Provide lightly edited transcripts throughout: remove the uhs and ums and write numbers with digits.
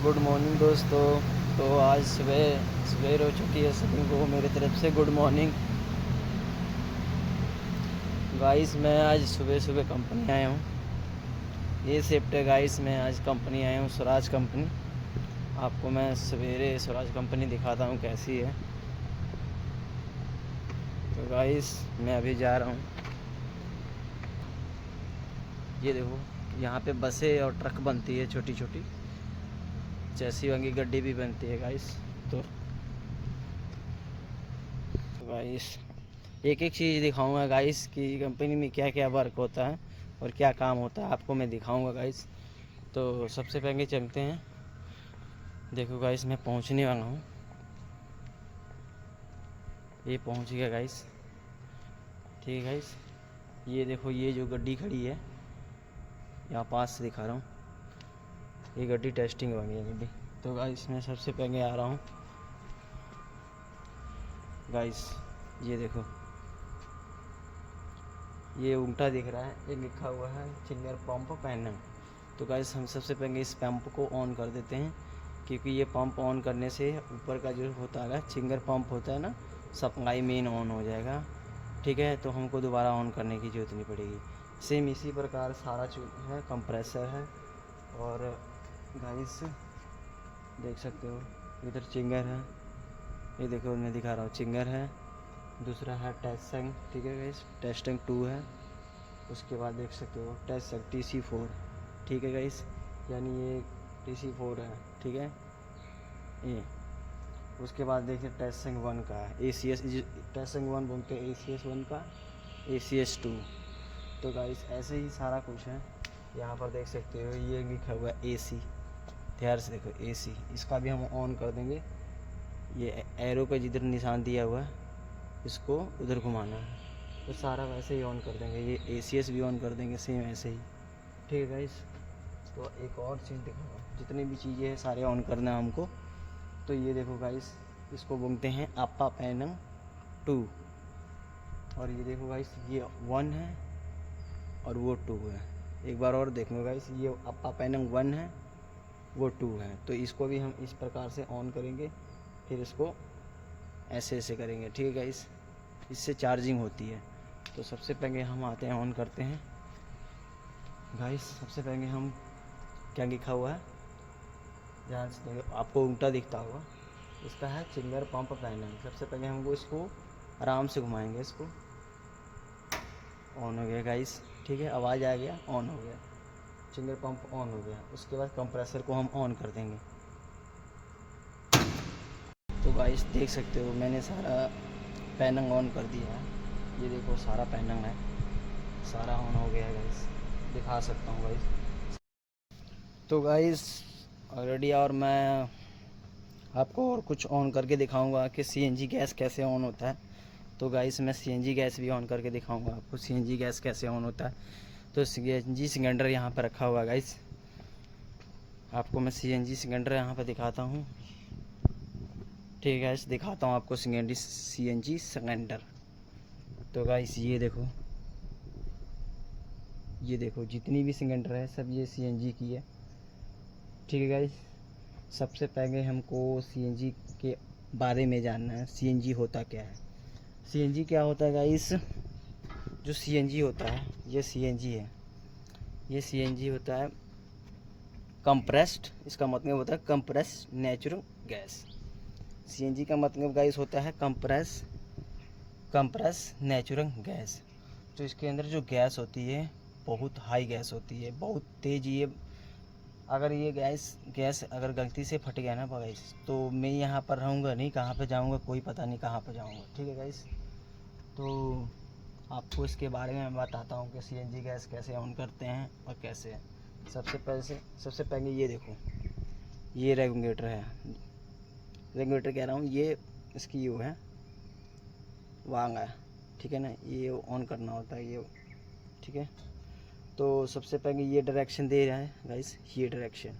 Good morning दोस्तों। तो आज सवेर हो चुकी है, सभी को मेरी तरफ से गुड मॉर्निंग। गाइस मैं आज सुबह सुबह कंपनी आया हूँ। ये शिफ्ट है गाइस, मैं आज कंपनी आया हूँ, स्वराज कंपनी। आपको मैं सवेरे स्वराज कंपनी दिखाता हूँ कैसी है। तो गाइस मैं अभी जा रहा हूँ। ये देखो, यहाँ पे बसें और ट्रक बनती है, छोटी छोटी चैसी वाली गड्डी भी बनती है गाइस। तो गाइस एक एक चीज़ दिखाऊंगा गाइस कि कंपनी में क्या क्या वर्क होता है और क्या काम होता है, आपको मैं दिखाऊंगा गाइस। तो सबसे पहले चलते हैं। देखो गाइस मैं पहुंचने वाला हूं, ये पहुंच गया गाइस। ठीक है गाइस, ये देखो, ये जो गड्डी खड़ी है यहाँ पास से दिखा रहा हूँ, ये गड्डी टेस्टिंग वाली है गड्डी। तो गाइस मैं सबसे पहले आ रहा हूँ गाइस। ये देखो, ये उल्टा दिख रहा है, ये लिखा हुआ है चिंगर पंप पैनल। तो गाइस हम सबसे पहले इस पंप को ऑन कर देते हैं, क्योंकि ये पंप ऑन करने से ऊपर का जो होता है चिंगर पंप होता है ना, सप्लाई मेन ऑन हो जाएगा। ठीक है, तो हमको दोबारा ऑन करने की ज़रूरत नहीं पड़ेगी। सेम इसी प्रकार सारा है, कंप्रेसर है। और गाइस देख सकते हो इधर चिंगर है, ये देखो मैं दिखा रहा हूँ, चिंगर है। दूसरा है टेस्टिंग, ठीक है गाइस, टेस्टिंग 2 है। उसके बाद देख सकते हो टेस्टिंग TC4, ठीक है गाइस, यानी ये TC4 है, ठीक है ये। उसके बाद देखिए टेस्टिंग 1 का ACS, टेस्टिंग 1 बोलते हैं ACS 1 का, ACS 2। तो गाइस ऐसे ही सारा कुछ है। यहाँ पर देख सकते हो ये लिखा हुआ है AC, ध्यान से देखो AC, इसका भी हम ऑन कर देंगे। ये एरो का जिधर निशान दिया हुआ है इसको उधर घुमाना है, तो सारा वैसे ही ऑन कर देंगे। ये ACS भी ऑन कर देंगे सेम ऐसे ही, ठीक है गाइस। तो एक और चीज़ दिखाऊंगा, जितनी भी चीज़ें हैं सारे ऑन करना है हमको। तो ये देखो गाइस, इसको बोलते हैं अप्पा पैनल 2। और ये देखो गाइस, ये 1 है और वो 2 है। एक बार और देख लो गाइस, ये अप्पा पैनल 1 है, वो 2 है। तो इसको भी हम इस प्रकार से ऑन करेंगे, फिर इसको ऐसे ऐसे करेंगे, ठीक है गाइस, इससे चार्जिंग होती है। तो सबसे पहले हम आते हैं, ऑन करते हैं गाइस। सबसे पहले हम क्या लिखा हुआ है, ध्यान से देखो, आपको उल्टा दिखता होगा, इसका है चिंगर पंप पैनल। सबसे पहले हमको इसको आराम से घुमाएंगे, इसको ऑन हो गया गाइस, ठीक है, आवाज़ आ गया, ऑन हो गया, चिंगर पंप ऑन हो गया। उसके बाद कंप्रेसर को हम ऑन कर देंगे। तो गाइस देख सकते हो मैंने सारा पैनल ऑन कर दिया है, ये देखो सारा पैनल है, सारा ऑन हो गया है गाइस, दिखा सकता हूँ गाइस। तो गाइस ऑलरेडी, और मैं आपको और कुछ ऑन करके दिखाऊंगा कि CNG गैस कैसे ऑन होता है। तो गाइस मैं CNG गैस भी ऑन करके दिखाऊंगा आपको, CNG गैस कैसे ऑन होता है। तो CNG सिलेंडर यहाँ पर रखा हुआ है गाइस, आपको मैं CNG सिलेंडर यहाँ पर दिखाता हूँ। ठीक है गाइस, दिखाता हूँ आपको CNG सिलेंडर। तो गाइस ये देखो, ये देखो जितनी भी सिलेंडर है सब ये CNG की है, ठीक है गाइस। सबसे पहले हमको CNG के बारे में जानना है, CNG होता क्या है। CNG क्या होता है गाइस, जो CNG होता है, ये CNG है, ये CNG होता है कंप्रेस्ड, इसका मतलब होता है कंप्रेस नेचुरल गैस। CNG का मतलब गाइस होता है कंप्रेस नेचुरल गैस। तो इसके अंदर जो गैस होती है बहुत हाई गैस होती है, बहुत तेज़। ये अगर ये गैस अगर गलती से फट गया ना गाइस, तो मैं यहाँ पर रहूँगा नहीं, कहाँ पे जाऊँगा कोई पता नहीं, कहाँ पे जाऊँगा, ठीक है गाइस। तो आपको इसके बारे में मैं बताता हूँ कि CNG गैस कैसे ऑन करते हैं और कैसे। सबसे पहले ये देखो, ये रेगुलेटर है, रेगुलेटर कह रहा हूँ, ये इसकी वो है वांग है, ठीक है ना, ये ऑन करना होता है ये, ठीक है। तो सबसे पहले ये डायरेक्शन दे रहा है गाइस, ये डायरेक्शन,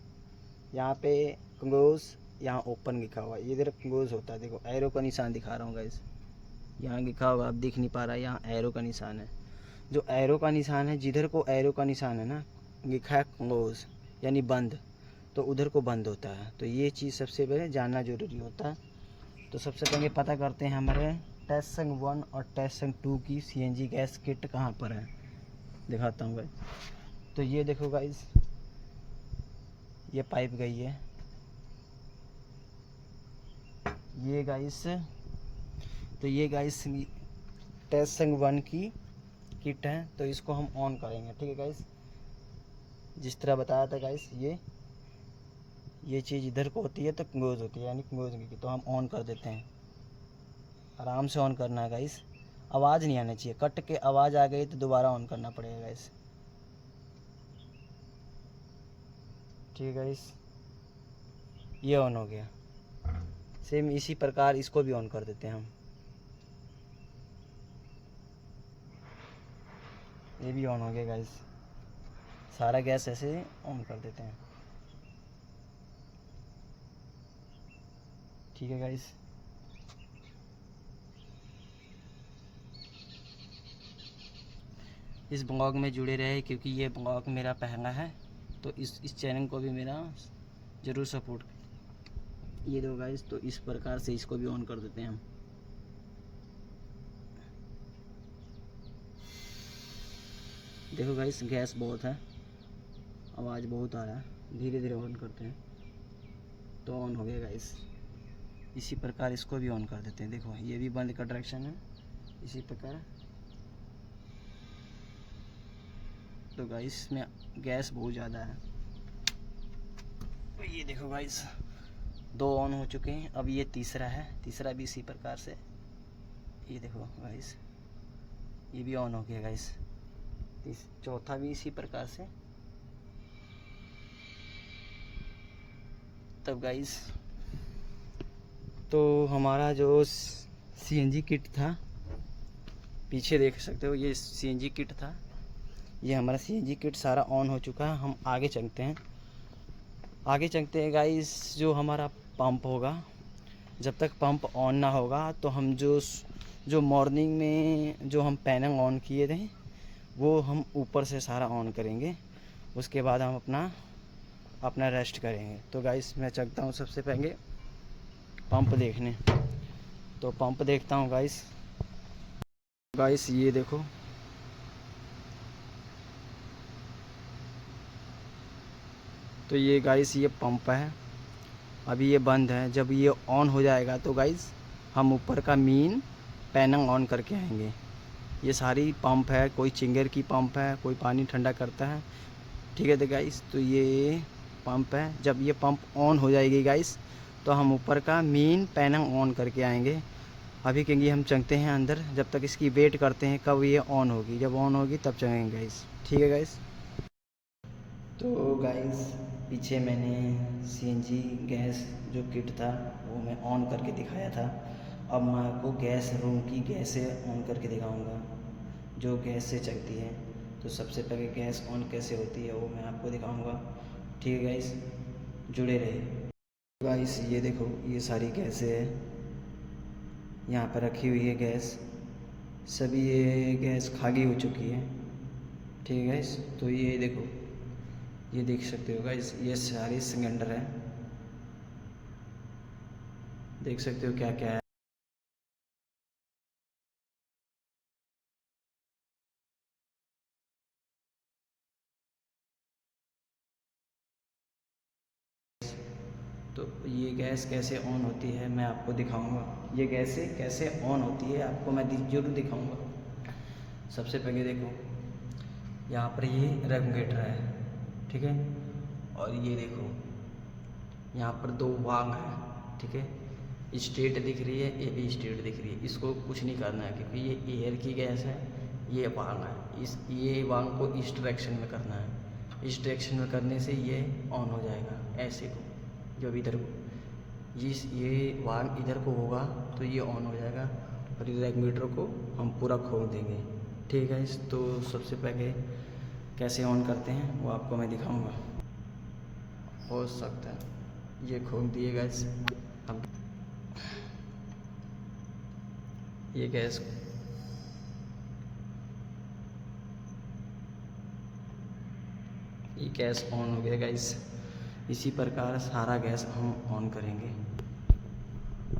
यहाँ पे क्लोज, यहाँ ओपन लिखा हुआ है, इधर क्लोज होता है। देखो एरो का निशान दिखा रहा हूँ गाइस, यहाँ लिखा होगा, आप दिख नहीं पा रहा है, यहाँ एरो का निशान है। जो एरो का निशान है, जिधर को एरो का निशान है ना, लिखा है क्लोज यानी बंद, तो उधर को बंद होता है। तो ये चीज़ सबसे पहले जानना ज़रूरी होता है। तो सबसे पहले पता करते हैं हमारे टेस्टिंग 1 और टेस्टिंग 2 की सीएनजी गैस किट कहाँ पर है, दिखाता हूँ गाइस। तो ये देखो गाइस, ये पाइप गई है, ये गाइस। तो ये गाइस टेस्टिंग 1 की किट है। तो इसको हम ऑन करेंगे, ठीक है गाइस। जिस तरह बताया था गाइस, ये चीज़ इधर को होती है तो क्लोज होती है, यानी क्लोज की। तो हम ऑन कर देते हैं, आराम से ऑन करना है गाइस, आवाज़ नहीं आनी चाहिए। कट के आवाज़ आ गई तो दोबारा ऑन करना पड़ेगा गाइस, ठीक है गाइस। ये ऑन हो गया। सेम इसी प्रकार इसको भी ऑन कर देते हैं हम, ये भी ऑन हो गया गाइस। सारा गैस ऐसे ऑन कर देते हैं, ठीक है गाइस। इस ब्लॉग में जुड़े रहे, क्योंकि ये ब्लॉग मेरा पहला है। तो इस चैनल को भी मेरा ज़रूर सपोर्ट। ये दो गाइस, तो इस प्रकार से इसको भी ऑन कर देते हैं हम। देखो गाइस, गैस बहुत है, आवाज़ बहुत आ रहा है। धीरे धीरे ऑन करते हैं तो ऑन हो गया गाइस। इसी प्रकार इसको भी ऑन कर देते हैं। देखो ये भी बंद का डायरेक्शन है, इसी प्रकार। तो गाइस इसमें गैस बहुत ज़्यादा है। तो ये देखो गाइस, 2 ऑन हो चुके हैं, अब ये तीसरा है, तीसरा भी इसी प्रकार से। ये देखो गाइस, ये भी ऑन हो गया गाइस। चौथा भी इसी प्रकार से। तब गाइस, तो हमारा जो सीएनजी किट था, पीछे देख सकते हो, ये सीएनजी किट था। ये हमारा सीएनजी किट सारा ऑन हो चुका है। हम आगे चलते हैं, गाइस। जो हमारा पंप होगा, जब तक पंप ऑन ना होगा तो हम जो मॉर्निंग में जो हम पैनल ऑन किए थे, वो हम ऊपर से सारा ऑन करेंगे। उसके बाद हम अपना रेस्ट करेंगे। तो गाइस मैं चलता हूँ सबसे पहले पंप देखने। तो पंप देखता हूँ गाइस। ये देखो, तो ये गाइस ये पंप है, अभी ये बंद है। जब ये ऑन हो जाएगा तो गाइस हम ऊपर का मेन पैनल ऑन करके आएंगे। ये सारी पंप है, कोई चिंगर की पंप है, कोई पानी ठंडा करता है, ठीक है। तो गाइस, तो ये पंप है। जब ये पंप ऑन हो जाएगी गाइस, तो हम ऊपर का मेन पैनल ऑन करके आएंगे। अभी क्योंकि हम चलते हैं अंदर, जब तक इसकी वेट करते हैं कब ये ऑन होगी। जब ऑन होगी तब चलेंगे गाइस, ठीक है गाइस। तो गाइस, पीछे मैंने सीएनजी गैस जो किट था वो मैं ऑन करके दिखाया था। अब मैं आपको गैस रूम की गैसें ऑन करके दिखाऊंगा, जो गैस से चलती है। तो सबसे पहले गैस ऑन कैसे होती है वो मैं आपको दिखाऊंगा, ठीक है गाइस, जुड़े रहे। गाइस ये देखो, ये सारी गैसें हैं, यहाँ पर रखी हुई है गैस। सभी ये गैस खाली हो चुकी है, ठीक है गाइस। तो ये देखो, ये देख सकते हो गाइस, ये सारी सिलेंडर है, देख सकते हो क्या क्या है। तो ये गैस कैसे ऑन होती है मैं आपको दिखाऊंगा। ये गैसें कैसे ऑन होती है आपको मैं जरूर दिखाऊंगा। सबसे पहले देखो, यहाँ पर ये रेगुलेटर है, ठीक है। और ये देखो, यहाँ पर 2 वाल्व है, ठीक है। स्टेट दिख रही है, ये भी स्टेट दिख रही है। इसको कुछ नहीं करना है, क्योंकि ये एयर की गैस है। ये वाल्व है, ये वाल्व को इस डायरेक्शन में करना है। इस डायरेक्शन में करने से ये ऑन हो जाएगा। ऐसे को जब इधर को ये वाल्व इधर को होगा तो ये ऑन हो जाएगा, और इस रेगुलेटर को हम पूरा खोल देंगे, ठीक है। तो सबसे पहले कैसे ऑन करते हैं वो आपको मैं दिखाऊंगा। हो सकता है ये खोल दिए गैस। अब ये गैस, ये गैस ऑन हो गया गाइस। इसी प्रकार सारा गैस हम ऑन करेंगे।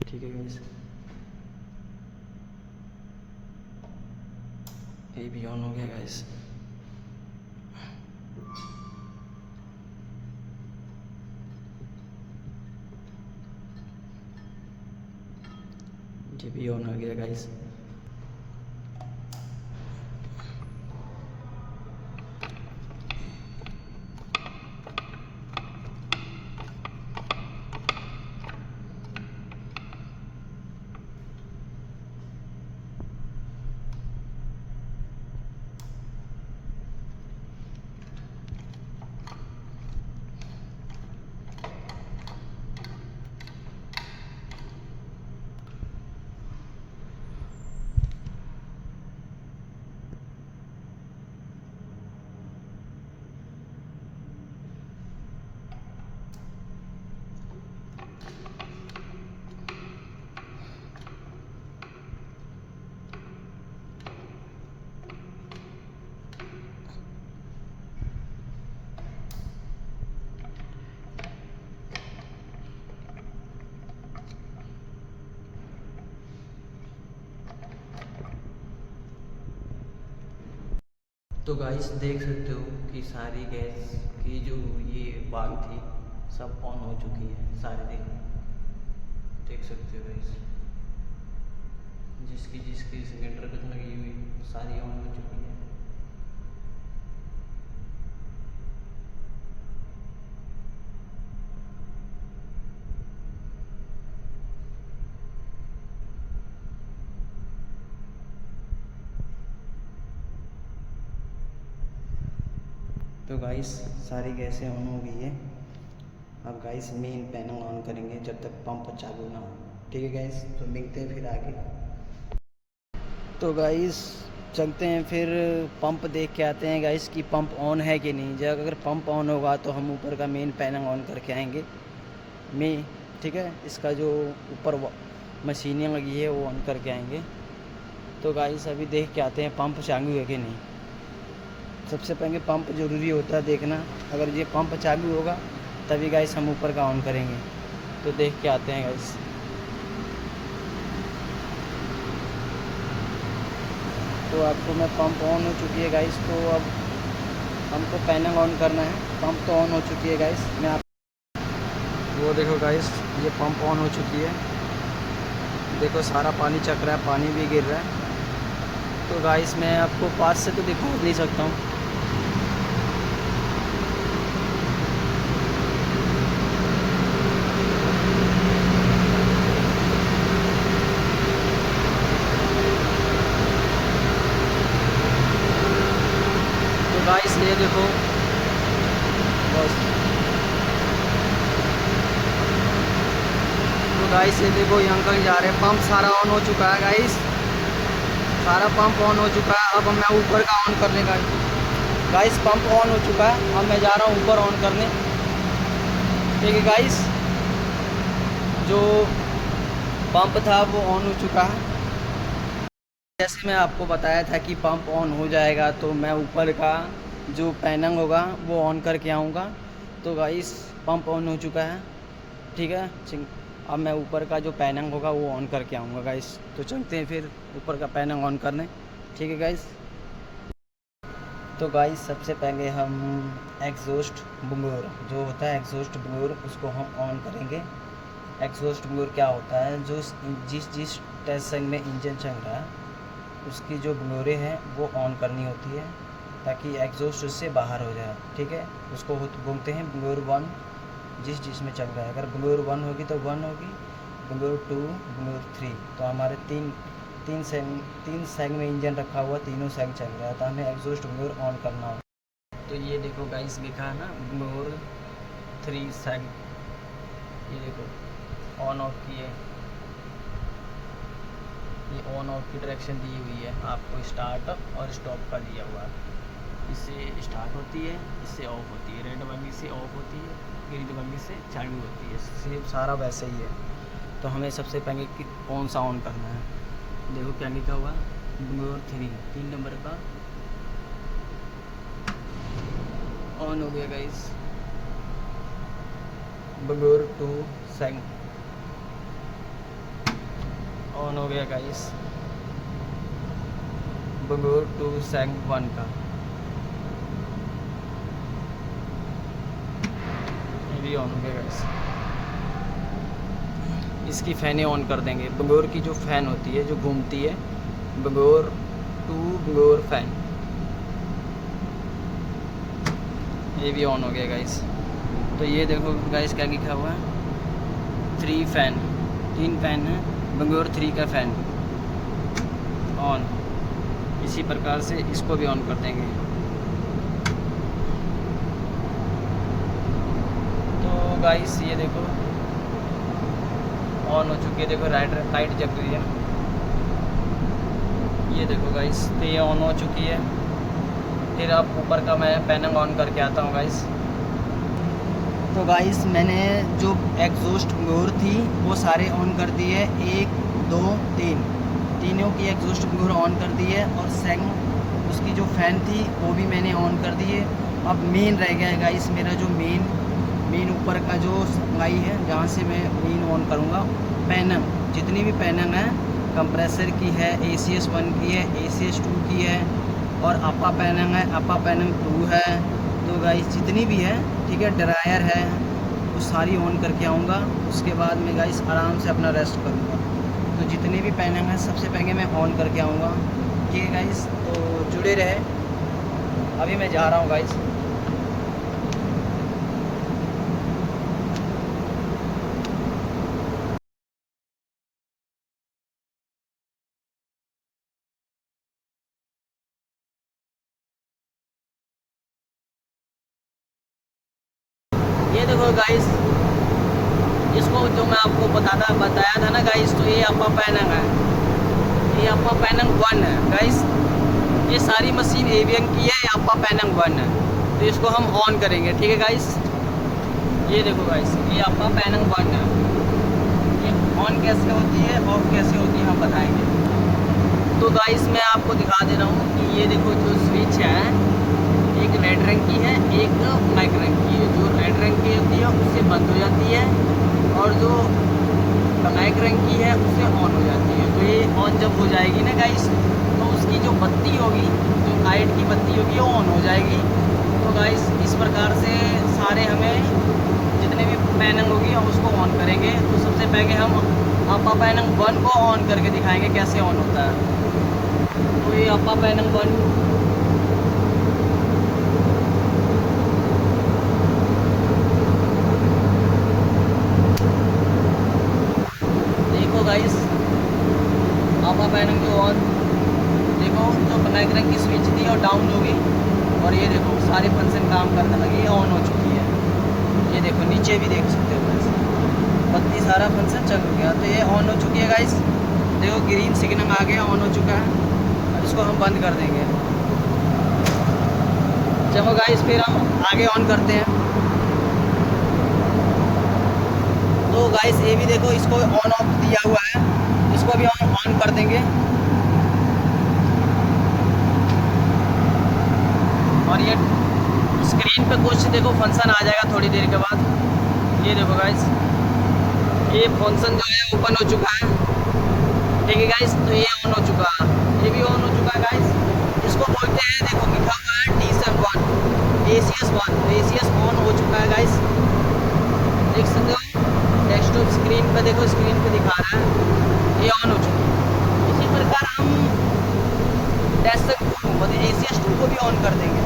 ठीक है गैस, ये भी ऑन हो गया गैस। ये भी ऑन हो गया गैस। तो गाइस देख सकते हो कि सारी गैस की जो ये बाग थी सब ऑन हो चुकी है सारे, देख सकते हो गाइस। जिसकी जिसकी सिलेंडर कट लगी हुई सारी ऑन हो चुकी है। तो गाइस सारी गैसें ऑन हो गई है। अब गाइस मेन पैनल ऑन करेंगे जब तक पंप चालू ना हो। ठीक है गाइस, तो मिलते हैं फिर आगे। तो गाइस चलते हैं फिर पंप देख के आते हैं गाइस कि पंप ऑन है कि नहीं। जब अगर पंप ऑन होगा तो हम ऊपर का मेन पैनल ऑन करके आएंगे ठीक है, इसका जो ऊपर मशीनें लगी है वो ऑन करके आएंगे। तो गाइस अभी देख के आते हैं पंप चालू है कि नहीं। सबसे पहले पंप ज़रूरी होता है देखना, अगर ये पंप चालू होगा तभी गाइस हम ऊपर का ऑन करेंगे। तो देख के आते हैं गाइस। तो आपको मैं पंप ऑन हो चुकी है गाइस, तो अब हमको पैनल ऑन करना है। पंप तो ऑन हो चुकी है गाइस। मैं आप वो देखो गाइस, ये पंप ऑन हो चुकी है। देखो सारा पानी चक रहा है, पानी भी गिर रहा है। तो गाइस मैं आपको पास से तो दिखा नहीं सकता हूँ। तो गाइस ये देखो बस। तो गाइस ये देखो यहाँ अंकल जा रहे हैं। पंप सारा ऑन हो चुका है गाइस, सारा पंप ऑन हो चुका है। अब मैं ऊपर का ऑन करने का गाइस, पंप ऑन हो चुका है। अब मैं जा रहा हूँ ऊपर ऑन करने। ठीक है गाइस, जो पंप था वो ऑन हो चुका है। जैसे मैं आपको बताया था कि पंप ऑन हो जाएगा तो मैं ऊपर का जो पैनल होगा वो ऑन करके आऊँगा। तो गाइस पंप ऑन हो चुका है। ठीक है, अब मैं ऊपर का जो पैनल होगा वो ऑन करके आऊँगा गाइस। तो चलते हैं फिर ऊपर का पैनल ऑन करने। ठीक है गाइस। तो गाइस सबसे पहले हम एग्जॉस्ट बंगोर जो होता है, एग्जॉस्ट बंगोर उसको हम ऑन करेंगे। एग्जॉस्ट बंगोर क्या होता है, जो जिस टेंशन में इंजन चल रहा है उसकी जो बंगोरें हैं वो ऑन करनी होती है ताकि एग्जॉस्ट उससे बाहर हो जाए। ठीक है, उसको बोलते हैं बंगोर 1, जिसमें चल रहा है। अगर बंगोर 1 होगी तो 1 होगी, बंगोर 2, बंगोर 3। तो हमारे तीन सैग में इंजन रखा हुआ, तीनों सैग चल रहा है। तो हमें एग्जॉस्ट बंगोर ऑन करना होगा। तो ये देखो गाइस लिखा है ना बंगोर 3 सैग, ये देखो ऑन ऑफ की है। ये ऑन ऑफ की डायरेक्शन दी हुई है आपको, स्टार्ट और स्टॉप का दिया हुआ है। इससे स्टार्ट होती है, इससे ऑफ होती है। रेड वाली से ऑफ होती है, ग्रीन वाली से चालू होती है। सेम सारा वैसे ही है। तो हमें सबसे पहले कौन सा ऑन करना है, देखो क्या लिखा हुआ बंगोर 3 नंबर का ऑन हो गया guys. Bangalore to Seng on हो गया गाइस। बंगलोर टू सेंग 1 का ये भी ऑन हो गया गाइस। इसकी फैनें ऑन कर देंगे। बंगलोर की जो फ़ैन होती है जो घूमती है, बंगलोर टू बंगलोर फैन, ये भी ऑन हो गया गाइस। तो ये देखो गाइस क्या लिखा हुआ है, 3 फैन, 3 फैन है, बंगलोर 3 का फ़ैन ऑन। इसी प्रकार से इसको भी ऑन कर देंगे। तो गाइस ये देखो ऑन हो चुकी है, देखो लाइट जग रही है। ये देखो गाइस, तो ये ऑन हो चुकी है। फिर अब ऊपर का मैं पैनल ऑन करके आता हूँ गाइस। तो गाइस मैंने जो एग्जॉस्ट मोर थी वो सारे ऑन कर दिए, 1 2 3 तीनों की एग्जॉस्ट मोर ऑन कर दी है। और सेंग उसकी जो फ़ैन थी वो भी मैंने ऑन कर दी है। अब मेन रह गया है गाइस मेरा जो मेन ऊपर का जो सप्लाई है, जहाँ से मैं मेन ऑन करूँगा। पैनल जितनी भी पैनल है, कंप्रेसर की है, ACS 1 की है, ACS 2 की है, और अपा पैनल है, अपा पैनल 2 है। तो गाइस जितनी भी है, ठीक है, ड्रायर है, वो सारी ऑन करके आऊँगा। उसके बाद मैं गाइस आराम से अपना रेस्ट करूँगा। तो जितने भी पैनल हैं सबसे पहले मैं ऑन करके आऊँगा, ठीक है गाइस। तो जुड़े रहे, अभी मैं जा रहा हूँ गाइस। ये देखो गाइस, इसको जो मैं आपको बताया था ना गाइस, तो ये अपा पैनल है, ये अपा पैनल 1 है गाइस। ये सारी मशीन एवियन की है, ये अपा पैनल 1 है। तो इसको हम ऑन करेंगे, ठीक है गाइस। ये देखो गाइस, ये अपा पैनल 1 है। ये ऑन कैसे होती है, ऑफ कैसे होती है, हम बताएंगे। तो गाइस मैं आपको दिखा दे रहा हूँ कि ये देखो जो स्विच है, एक रेड रंग की है, एक ब्लैक रंग की है। जो रेड रंग की होती है उससे बंद हो जाती है, और जो ब्लैक रंग की है उससे ऑन हो जाती है। तो ये ऑन जब हो जाएगी ना गाइस, तो उसकी जो बत्ती होगी, जो लाइट की बत्ती होगी, वो ऑन हो जाएगी। तो गाइस इस प्रकार से सारे हमें जितने भी पैनल होगी हम उसको ऑन करेंगे। तो सबसे पहले हम अपा पैनल 1 को ऑन करके दिखाएंगे कैसे ऑन होता है। तो ये अपा पैनल 1, गाइस अपा पैनल जो ऑन, देखो जो ब्लैक रंग की स्विच थी और डाउन होगी, और ये देखो सारे फंक्शन काम करने लगे, ये ऑन हो चुकी है। ये देखो नीचे भी देख सकते हो गाइस, बत्ती सारा फंक्शन चल गया। तो ये ऑन हो चुकी है गाइस, देखो ग्रीन सिग्नल आ गया, ऑन हो चुका है। अब इसको हम बंद कर देंगे। चलो गाइस फिर हम आगे ऑन करते हैं। तो गाइस ये भी देखो, इसको ऑन ऑफ दिया हुआ है, इसको भी हम ऑन कर देंगे। और ये स्क्रीन पे कुछ देखो फंक्शन आ जाएगा थोड़ी देर के बाद। ये देखो गाइस, ये फंक्शन जो है ओपन हो चुका है, ठीक है गाइस। तो ये ऑन हो चुका है, ये भी ऑन हो चुका है गाइस। इसको बोलते हैं, देखो लिखा हुआ है TSM1 ACS 1। तो ACS ऑन हो चुका है गाइस, देख सकते हो डेस्कटॉप स्क्रीन पे, देखो स्क्रीन पे दिखा रहा है, ये ऑन हो चुका है। इसी प्रकार हम डेस्कटॉप मतलब ACS 2 को भी ऑन कर देंगे,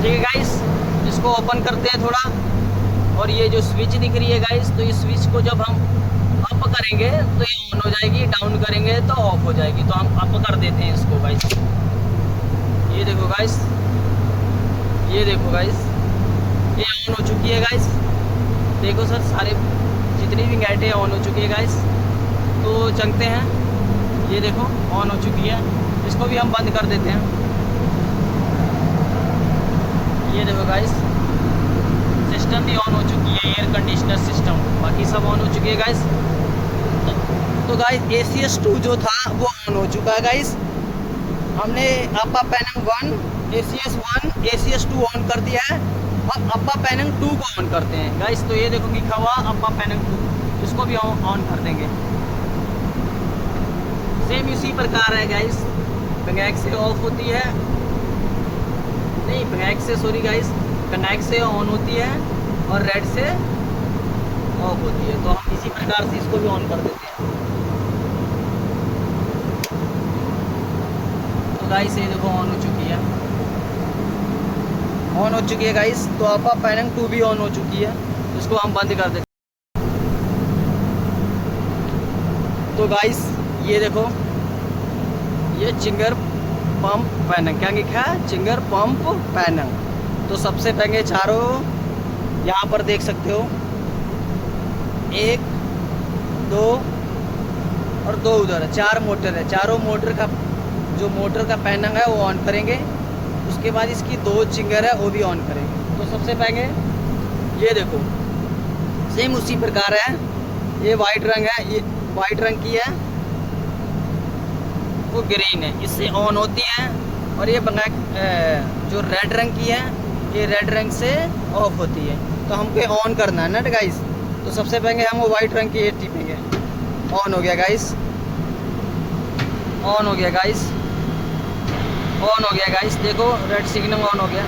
ठीक है गाइस। इसको ओपन करते हैं थोड़ा, और ये जो स्विच दिख रही है गाइस, तो ये स्विच को जब हम अप करेंगे तो ये ऑन हो जाएगी, डाउन करेंगे तो ऑफ हो जाएगी। तो हम अप कर देते हैं इसको गाइस। ये देखो गाइस, ये देखो गाइस, ये ऑन हो चुकी है गाइस। देखो सर, सारे जितनी भी लाइटें ऑन हो चुकी है गाइस। तो चलते हैं, ये देखो ऑन हो चुकी है, इसको भी हम बंद कर देते हैं। ये देखो गाइस, सिस्टम भी ऑन हो चुकी है, एयर कंडीशनर सिस्टम, बाकी सब ऑन हो चुकी है गाइस। तो गाइस ACS 2 जो था वो ऑन हो चुका है गाइस। हमने अपा पैनल 1 ACS 1 ACS 2 ऑन कर दिया है। अब अप्पा पैनल 2 को ऑन करते हैं गाइस। तो ये देखो लिखा हुआ अप्पा पैनल 2, इसको भी ऑन कर देंगे। सेम इसी प्रकार है गाइस, ब्लैक से ऑफ होती है, नहीं ब्लैक से सॉरी गाइस, कनेक्ट से ऑन होती है और रेड से ऑफ होती है। तो हम इसी प्रकार से इसको भी ऑन कर देते हैं। तो गाइस ये देखो ऑन हो चुकी है, ऑन हो चुकी है गाइस। तो अप्पा पैनल 2 भी ऑन हो चुकी है, इसको हम बंद कर देते हैं। तो गाइस ये देखो, ये चिंगर पंप पैनल, क्या लिखा है, चिंगर पंप पैनल। तो सबसे पहले चारों यहाँ पर देख सकते हो, 1 2 और 2 उधर, 4 मोटर है। चारों मोटर का जो मोटर का पैनल है वो ऑन करेंगे। उसके बाद इसकी 2 चिंगर है वो भी ऑन करेंगे। तो सबसे पहले ये देखो, सेम उसी प्रकार है। ये वाइट रंग है, ये वाइट रंग की है, वो ग्रीन है, इससे ऑन होती है। और ये ब्लैक जो रेड रंग की है, ये रेड रंग से ऑफ होती है। तो हमको ऑन करना है ना गाइस। तो सबसे पहले हम वो वाइट रंग की ये टिपेंगे। ऑन हो गया गाइस, ऑन हो गया गाइस, ऑन हो गया गाइस। देखो रेड सिग्नल ऑन हो गया,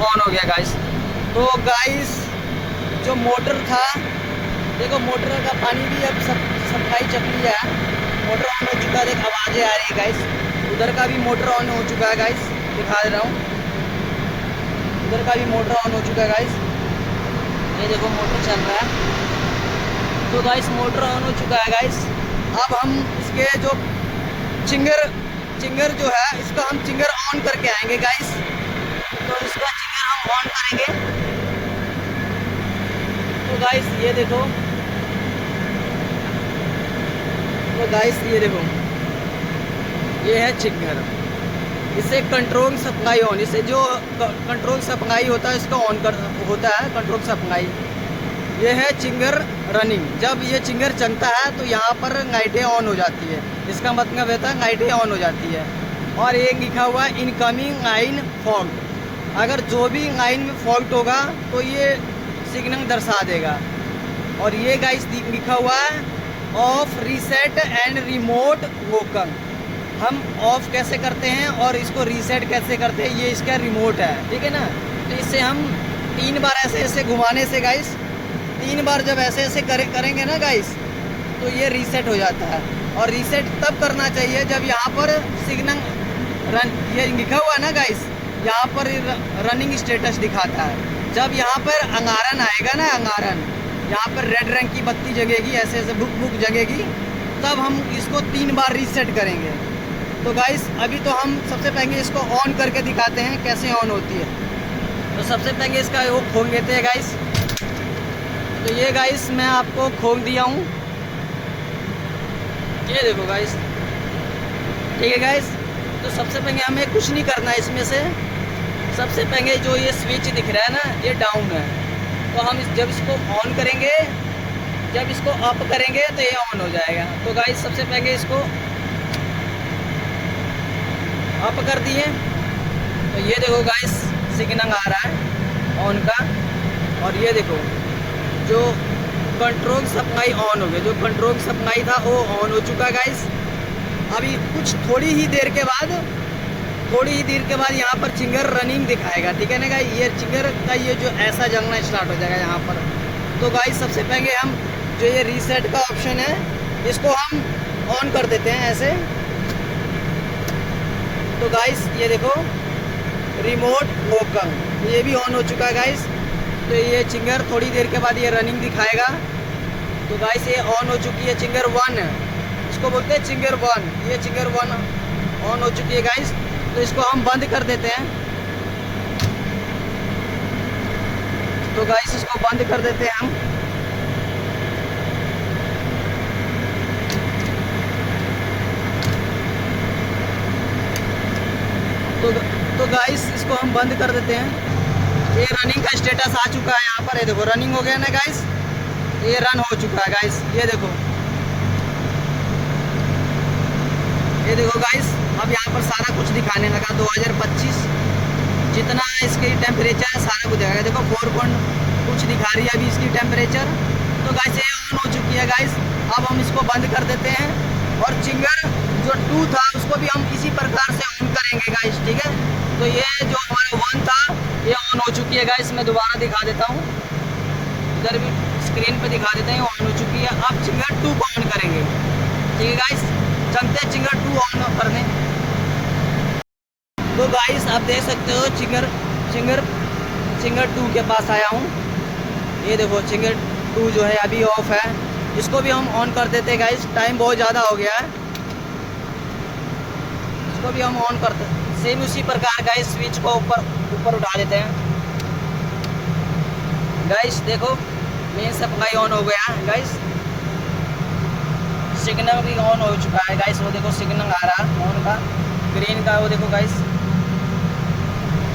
ऑन हो गया गाइस। तो गाइस जो मोटर था, देखो मोटर का पानी भी अब सप्लाई चल रही है, मोटर ऑन हो चुका है। देख आवाज़ें आ रही है गाइस। उधर का भी मोटर ऑन हो चुका है गाइस, दिखा दे रहा हूँ। उधर का भी मोटर ऑन हो चुका है गाइस, ये देखो मोटर चल रहा है। तो गाइस मोटर ऑन हो चुका है गाइस। अब हम इसके जो चिंगर जो है, इसका हम चिंगर ऑन करके आएंगे गाइस। तो इसका चिंगर हम ऑन करेंगे। तो गाइस ये देखो, तो गाइस ये देखो, ये है चिंगर। इससे कंट्रोल सप्लाई ऑन, इससे जो कंट्रोल सप्लाई होता है इसका ऑन कर होता है कंट्रोल सप्लाई। ये है चिंगर रनिंग। जब ये चिंगर चलता है तो यहाँ पर लाइटें ऑन हो जाती है, इसका मतलब रहता है लाइटें ऑन हो जाती है। और ये लिखा हुआ है इनकमिंग लाइन फॉल्ट। अगर जो भी लाइन में फॉल्ट होगा तो ये सिग्नल दर्शा देगा। और ये गाइस लिखा हुआ है of reset and remote vocal. हम ऑफ कैसे करते हैं और इसको रीसेट कैसे करते हैं, ये इसका रिमोट है, ठीक है ना। तो इससे हम 3 बार ऐसे ऐसे घुमाने से गाइस, 3 बार जब ऐसे ऐसे करेंगे ना गाइस, तो ये रीसेट हो जाता है। और रीसेट तब करना चाहिए जब यहाँ पर सिग्नल ये लिखा हुआ है ना गाइस, यहाँ पर रनिंग स्टेटस दिखाता है। जब यहाँ पर अंगारन आएगा ना, अंगारन यहाँ पर रेड रंग की बत्ती जगेगी, ऐसे ऐसे बुक बुक जगेगी, तब हम इसको 3 बार रीसेट करेंगे। तो गाइस अभी तो हम सबसे पहले इसको ऑन करके दिखाते हैं कैसे ऑन होती है। तो सबसे पहले इसका वो खोल लेते हैं गाइस। तो ये गाइस मैं आपको खोल दिया हूँ, ये देखो गाइस, ठीक है गाइस। तो सबसे पहले हमें कुछ नहीं करना है इसमें से। सबसे पहले जो ये स्विच दिख रहा है ना, ये डाउन है। तो हम जब इसको ऑन करेंगे, जब इसको अप करेंगे तो ये ऑन हो जाएगा। तो गाइस सबसे पहले इसको अप कर दिए, तो ये देखो गाइस सिग्नल आ रहा है ऑन का। और ये देखो जो कंट्रोल सप्लाई ऑन हो गया, जो कंट्रोल सप्लाई था वो ऑन हो चुका है गाइस। अभी कुछ थोड़ी ही देर के बाद यहाँ पर चिंगर रनिंग दिखाएगा, ठीक है ना गाइस। ये चिंगर का ये जो ऐसा जलना स्टार्ट हो जाएगा यहाँ पर। तो गाइस सबसे पहले हम जो ये रीसेट का ऑप्शन है, इसको हम ऑन कर देते हैं ऐसे। तो गाइस ये देखो रिमोट वोकल, ये भी ऑन हो चुका है गाइस। तो ये चिंगर थोड़ी देर के बाद ये रनिंग दिखाएगा। तो गाइस ये ऑन हो चुकी है चिंगर 1, इसको बोलते हैं चिंगर 1। ये चिंगर 1 ऑन हो चुकी है गाइस। तो इसको हम बंद कर देते हैं। तो गाइस इसको बंद कर देते हैं हम। तो गाइस इसको हम बंद कर देते हैं। ये रनिंग का स्टेटस आ चुका है यहाँ पर, ये देखो रनिंग हो गया ना गाइस, ये रन हो चुका है गाइस। ये देखो गाइस, अब यहाँ पर सारा कुछ दिखाने लगा। 2025 जितना इसकी टेम्परेचर है सारा कुछ दिखाएगा। देखो 4 पॉइंट कुछ दिखा रही है अभी इसकी टेम्परेचर। तो गाइस ये ऑन हो चुकी है गाइस। अब हम इसको बंद कर देते हैं और चिंगर जो 2 था उसको भी हम इसी प्रकार से ऑन करेंगे गाइस, ठीक है। तो ये जो हमारा 1 था ये ऑन हो चुकी है गाइस। मैं दोबारा दिखा देता हूँ, इधर भी स्क्रीन पे दिखा देते हैं, ऑन हो चुकी है। अब चिंगर 2 को ऑन करेंगे, ठीक है गाइस। चलते हैं चिंगर 2 ऑन करने। तो गाइस आप देख सकते हो चिंगर 2 के पास आया हूँ। ये देखो चिंगर 2 जो है अभी ऑफ है, इसको भी हम ऑन कर देते हैं गाइस। टाइम बहुत ज़्यादा हो गया है, इसको भी हम ऑन करते हैं। सेम उसी प्रकार गाइस स्विच को ऊपर उठा देते हैं गाइस। देखो मेन सप्लाई ऑन हो गया है गाइस। सिग्नल भी ऑन हो चुका है गाइस। वो देखो सिग्नल आ रहा है ऑन का, ग्रीन का, वो देखो गाइस,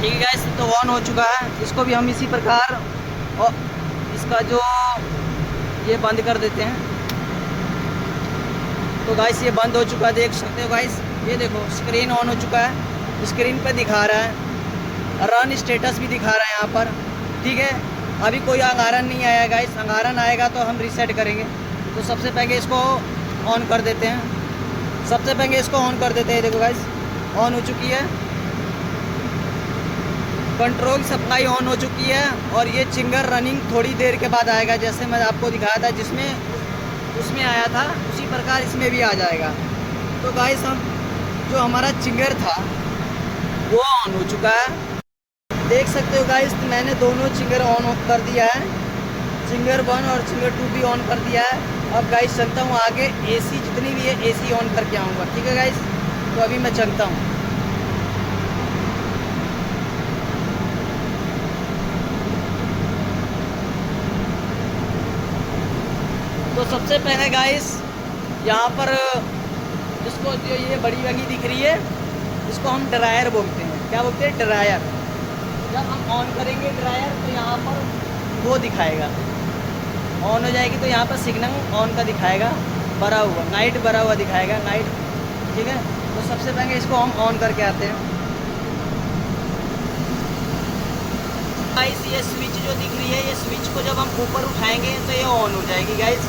ठीक है गाइस। तो ऑन हो चुका है, इसको भी हम इसी प्रकार और इसका जो ये बंद कर देते हैं। तो गाइस ये बंद हो चुका है, देख सकते हो गाइस। ये देखो स्क्रीन ऑन हो चुका है, स्क्रीन पे दिखा रहा है, रन स्टेटस भी दिखा रहा है यहाँ पर, ठीक है। अभी कोई अंगारन नहीं आया गाइस, अंगारन आएगा तो हम रीसेट करेंगे। तो सबसे पहले इसको ऑन कर देते हैं, सबसे पहले इसको ऑन कर देते हैं। देखो गाइस ऑन हो चुकी है, कंट्रोल सप्लाई ऑन हो चुकी है और ये चिंगर रनिंग थोड़ी देर के बाद आएगा, जैसे मैं आपको दिखाया था जिसमें उसमें आया था उसी प्रकार इसमें भी आ जाएगा। तो गाइस हम जो हमारा चिंगर था वो ऑन हो चुका है, देख सकते हो गाइस। मैंने दोनों चिंगर ऑन कर दिया है, चिंगर 1 और चिंगर 2 भी ऑन कर दिया है। अब गाइस चलता हूँ आगे, एसी जितनी भी है एसी ऑन करके आऊँगा, ठीक है गाइस। तो अभी मैं चलता हूँ। तो सबसे पहले गाइस यहाँ पर जिसको जो ये बड़ी वाली दिख रही है इसको हम ड्रायर बोलते हैं। क्या बोलते हैं? ड्रायर। जब हम ऑन करेंगे ड्रायर तो यहाँ पर वो दिखाएगा, ऑन हो जाएगी तो यहाँ पर सिग्नल ऑन का दिखाएगा, भरा हुआ नाइट भरा हुआ दिखाएगा, नाइट, ठीक है। तो सबसे पहले इसको हम ऑन करके आते हैं गाइस। ये स्विच जो दिख रही है, ये स्विच को जब हम ऊपर उठाएंगे तो ये ऑन हो जाएगी गाइस।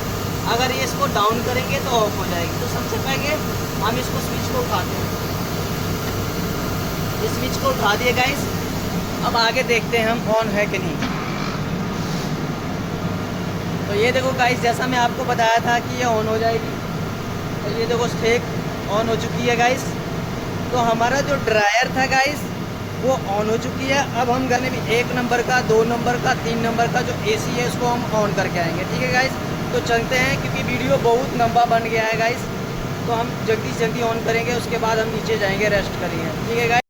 अगर ये इसको डाउन करेंगे तो ऑफ हो जाएगी। तो सबसे पहले हम इसको स्विच को उठाते हैं, ये स्विच को उठा दिए गाइस। अब आगे देखते हैं हम ऑन है कि नहीं। तो ये देखो गाइस जैसा मैं आपको बताया था कि ये ऑन हो जाएगी, तो ये देखो स्टेक ऑन हो चुकी है गाइस। तो हमारा जो ड्रायर था गाइस वो ऑन हो चुकी है। अब हम घर में भी 1 नंबर का, 2 नंबर का, 3 नंबर का जो एसी है उसको हम ऑन करके आएंगे, ठीक है गाइस। तो चलते हैं क्योंकि वीडियो बहुत लंबा बन गया है गाइस, तो हम जल्दी से जल्दी ऑन करेंगे, उसके बाद हम नीचे जाएंगे, रेस्ट करेंगे, ठीक है गाइस।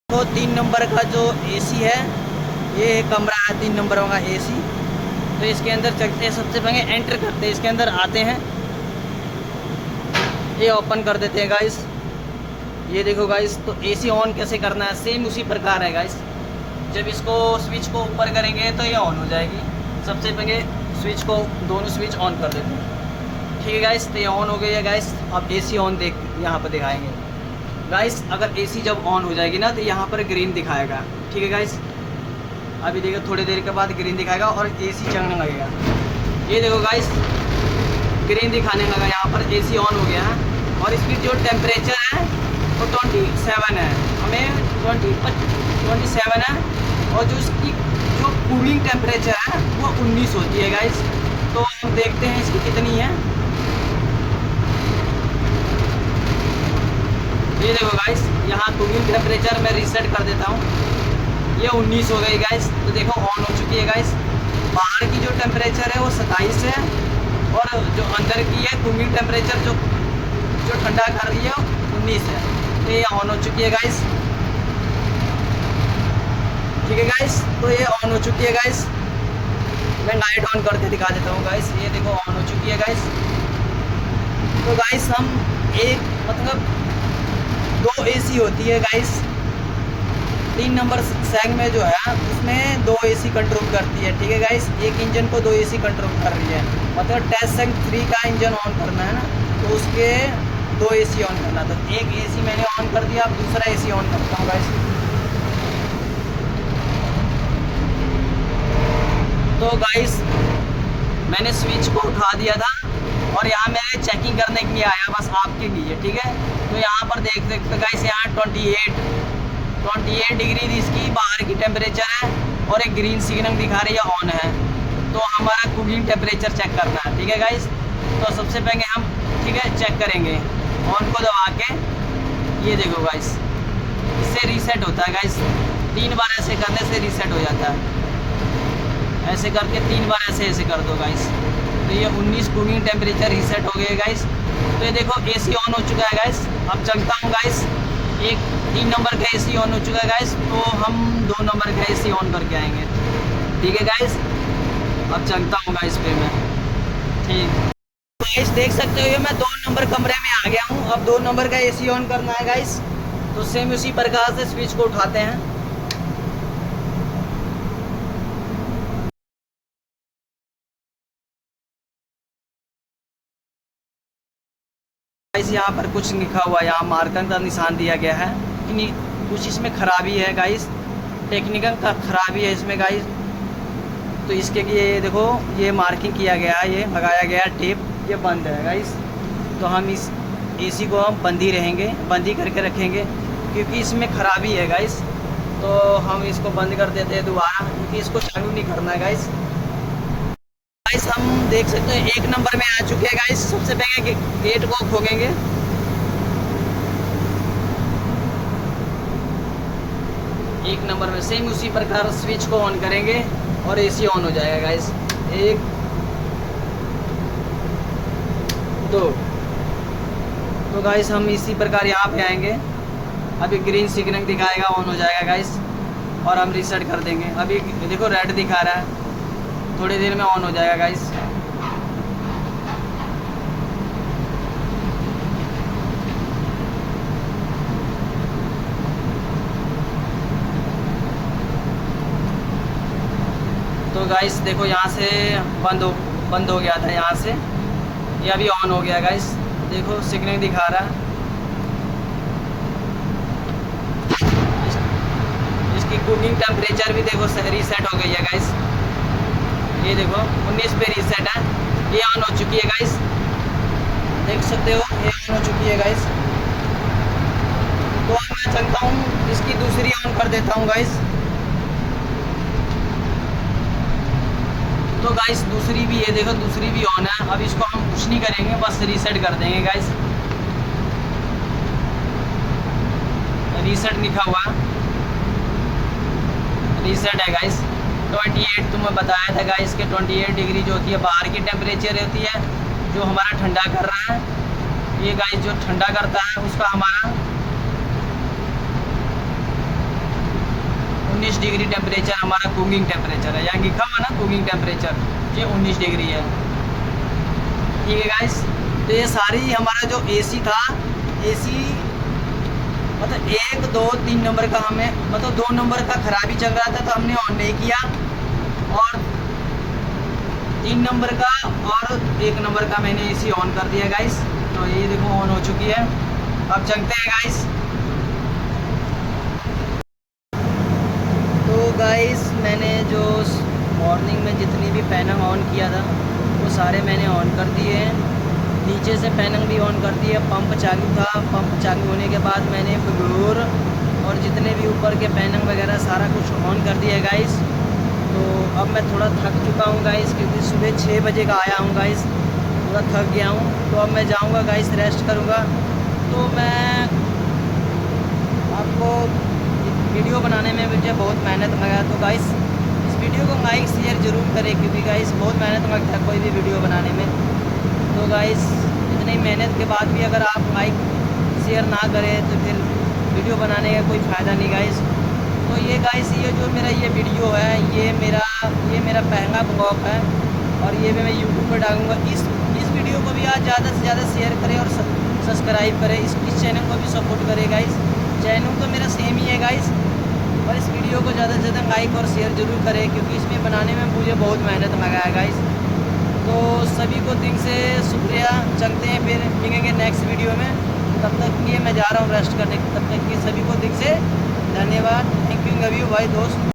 तो 3 नंबर का जो एसी है, ये कमरा है 3 नंबरों का एसी। तो इसके अंदर चलते हैं, सबसे पहले एंटर करते हैं, इसके अंदर आते हैं, ये ओपन कर देते हैं गाइस। ये देखो गाइस, तो एसी ऑन कैसे करना है सेम उसी प्रकार है गाइस। जब इसको स्विच को ऊपर करेंगे तो ये ऑन हो जाएगी। सबसे पहले स्विच को, दोनों स्विच ऑन कर देते हैं, ठीक है गाइस। तो ये ऑन हो गई है गाइस। अब एसी ऑन देख यहाँ पर दिखाएंगे गाइस। अगर एसी जब ऑन हो जाएगी ना तो यहाँ पर ग्रीन दिखाएगा, ठीक है गाइस। अभी देखो थोड़ी देर के बाद ग्रीन दिखाएगा और एसी चलने लगेगा। ये देखो गाइस ग्रीन दिखाने लगा, यहाँ पर एसी ऑन हो गया है। और इसकी जो टेम्परेचर है वो 27 है, हमें 27 है। और जो इसकी जो कूलिंग टेम्परेचर है वो 19 होती है गाइस। तो हम देखते हैं इसकी कितनी है। ये देखो गाइस, यहाँ कूलिंग टेम्परेचर मैं रीसेट कर देता हूँ, ये 19 हो गई गाइस। तो देखो ऑन हो चुकी है गाइस। बाहर की जो टेम्परेचर है वो 27 है और जो अंदर की है कूलिंग टेम्परेचर जो ठंडा कर रही है 19 है। तो ये ऑन हो चुकी है गाइस, ठीक है गाइस। तो ये ऑन हो चुकी है गाइस। मैं लाइट ऑन करके दिखा देता हूँ गाइस। ये देखो ऑन हो चुकी है गाइस। तो गाइस हम एक मतलब 2 एसी होती है गाइस। 3 नंबर सैंग में जो है उसमें 2 एसी कंट्रोल करती है, ठीक है गाइस। एक इंजन को 2 एसी कंट्रोल कर रही है, मतलब टेस्ट सैंग 3 का इंजन ऑन करना है ना, तो उसके 2 एसी ऑन करना। तो एक एसी मैंने ऑन कर दिया, अब दूसरा एसी ऑन करता हूँ गाइस। तो गाइस मैंने स्विच को उठा दिया था और यहाँ मैंने चेकिंग करने के लिए आया, बस आपके लिए, ठीक है। तो यहाँ पर देख सकते गाइस, यहाँ 28 डिग्री इसकी बाहर की टेम्परेचर है और एक ग्रीन सिग्नल दिखा रही है ऑन है। तो हमारा कूलिंग टेम्परेचर चेक करना है, ठीक है गाइस। तो सबसे पहले हम, ठीक है, चेक करेंगे ऑन को दबा के। ये देखो गाइस, इससे रीसेट होता है गाइस, 3 बार ऐसे करने से रीसेट हो जाता है। ऐसे करके 3 बार ऐसे कर दो गाइस। तो ये 19 कूलिंग टेम्परेचर रीसेट हो गए गाइस। तो ये देखो एसी ऑन हो चुका है गाइस। अब चलता हूँ गाइस, 3 नंबर का एसी ऑन हो चुका है गाइस। तो हम 2 नंबर का एसी ऑन करके आएंगे, ठीक है गाइस। अब चलता हूँ गाइस फिर मैं, ठीक। गाइस देख सकते हो ये मैं 2 नंबर कमरे में आ गया हूँ। अब 2 नंबर का एसी ऑन करना है गाइस। तो सेम उसी प्रकार से स्विच को उठाते हैं। गाइस यहाँ पर कुछ लिखा हुआ है, यहाँ मार्कर का निशान दिया गया है कि कुछ इसमें खराबी है गाइस, टेक्निकल का खराबी है इसमें गाइस। तो इसके लिए ये देखो, ये मार्किंग किया गया है, ये लगाया गया है टेप, ये बंद है गाइस। तो हम इस एसी को हम बंद ही रहेंगे, बंद ही करके रखेंगे क्योंकि इसमें खराबी है गाइस। तो हम इसको बंद कर देते हैं दोबारा, क्योंकि इसको चालू नहीं करना है गाइस। गाइस हम देख सकते हैं 1 नंबर में आ चुके हैं गाइस। सबसे पहले गेट को खोलेंगे। एक नंबर में सेम उसी प्रकार स्विच को ऑन करेंगे और एसी ऑन हो जाएगा गाइस। 1 2। तो गाइस हम इसी प्रकार यहाँ पे आएंगे। अभी ग्रीन सिग्नल दिखाएगा, ऑन हो जाएगा गाइस और हम रीसेट कर देंगे। अभी देखो रेड दिखा रहा है, थोड़ी देर में ऑन हो जाएगा गाइस। तो गाइस देखो यहाँ से बंद हो गया था यहाँ से, ये अभी ऑन हो गया गाइस। देखो सिग्नल दिखा रहा है। इसकी कूलिंग टेम्परेचर भी देखो रीसेट हो गई है गाइस। ये देखो 19 पे रीसेट है, ये ऑन हो चुकी है गाइस, देख सकते हो ये ऑन हो चुकी है गाइस। तो अब मैं चलता हूँ, इसकी दूसरी ऑन कर देता हूँ गाइस। तो गाइस दूसरी भी, ये देखो दूसरी भी ऑन है। अब इसको हम कुछ नहीं करेंगे, बस रीसेट कर देंगे गाइस। रीसेट लिखा हुआ, रीसेट है गाइस। 28 तुम्हें बताया था गाइस के 28 डिग्री जो होती है बाहर की टेम्परेचर होती है, जो हमारा ठंडा कर रहा है। ये गाइस जो ठंडा करता है उसका हमारा 19 डिग्री टेम्परेचर हमारा कूलिंग टेम्परेचर है। यहाँ लिखा हुआ ना कूलिंग टेम्परेचर, ये 19 डिग्री है, ठीक है गाइस। तो ये सारी हमारा जो एसी था, एसी मतलब 1 2 3 नंबर का हमें, मतलब 2 नंबर का खराबी चल रहा था तो हमने ऑन नहीं किया, और 3 नंबर का और 1 नंबर का मैंने एसी ऑन कर दिया गाइस। तो ये देखो ऑन हो चुकी है। अब चलते हैं गाइस। तो गाइस मैंने जो मॉर्निंग में जितनी भी पैनल ऑन किया था वो सारे मैंने ऑन कर दिए हैं। नीचे से पैनल भी ऑन कर दिए। पंप चालू था, पंप चालू होने के बाद मैंने फ्लोर और जितने भी ऊपर के पैनल वगैरह सारा कुछ ऑन कर दिया है गाइस। तो अब मैं थोड़ा थक चुका हूँ गाइस, क्योंकि सुबह 6 बजे का आया हूँ गाइस, थोड़ा थक गया हूँ। तो अब मैं जाऊँगा गाइस, रेस्ट करूँगा। तो मैं आपको वीडियो बनाने में मुझे बहुत मेहनत लगा। तो गाइस इस वीडियो को लाइक शेयर ज़रूर करें, क्योंकि गाइस बहुत मेहनत लगता है कोई भी वीडियो बनाने में। तो गाइस इतनी मेहनत के बाद भी अगर आप लाइक शेयर ना करें तो फिर वीडियो बनाने का कोई फ़ायदा नहीं गाइस। तो ये गाइस ये जो मेरा ये वीडियो है, ये मेरा पहला ब्लॉग है और ये भी मैं यूट्यूब पर डालूँगा। इस वीडियो को भी आप ज़्यादा से ज़्यादा शेयर करें और सब्सक्राइब करें। इस चैनल को भी सपोर्ट करें गाइस। चैनल तो मेरा सेम ही है गाइस, और इस वीडियो को ज़्यादा से ज़्यादा लाइक और शेयर ज़रूर करें, क्योंकि इसमें बनाने में मुझे बहुत मेहनत लगा है गाइस। तो सभी को दिल से शुक्रिया। चलते हैं फिर मिलेंगे नेक्स्ट वीडियो में। तब तक के लिए मैं जा रहा हूँ रेस्ट करने। तब तक के सभी को दिल से धन्यवाद। थैंक यू, लव यू भाई दोस्त।